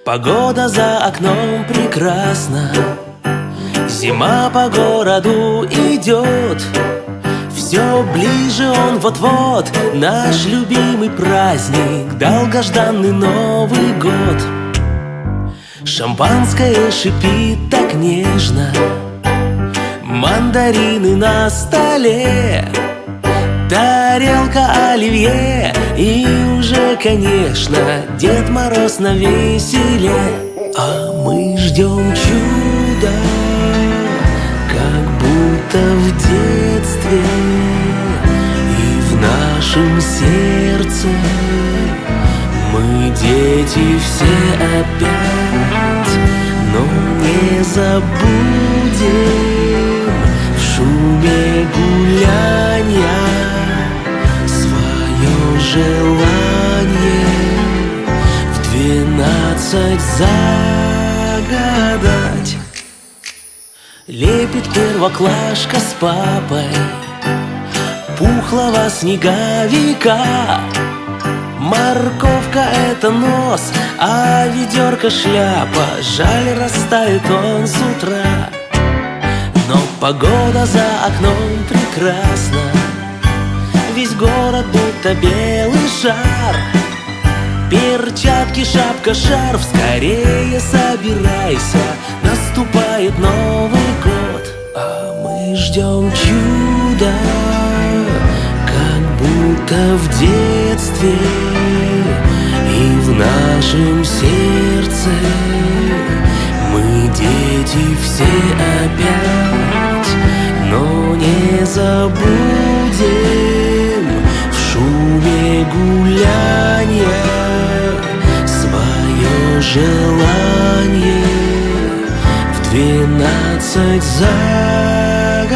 Погода за окном прекрасна, зима по городу идет. Все ближе он вот-вот, наш любимый праздник, долгожданный Новый год. Шампанское шипит так нежно, мандарины на столе, тарелка оливье и уже, конечно, Дед Мороз навеселе. А мы ждем чуда, как будто в детстве, и в нашем сердце мы дети все опять, но не забудем в шуме гулянья свое желание в 12 загадать. Лепит первоклашка с папой пухлого снеговика. Морковка — это нос, а ведерко — шляпа. Жаль, растает он с утра. Но погода за окном прекрасна, весь город будто белый шар. Перчатки, шапка, шарф, скорее собирайся, наступает Новый год. А мы ждем чуда, как будто в детстве, и в нашем сердце мы дети все опять, но не забудем в шуме гулянья свое желание в 12 загадать.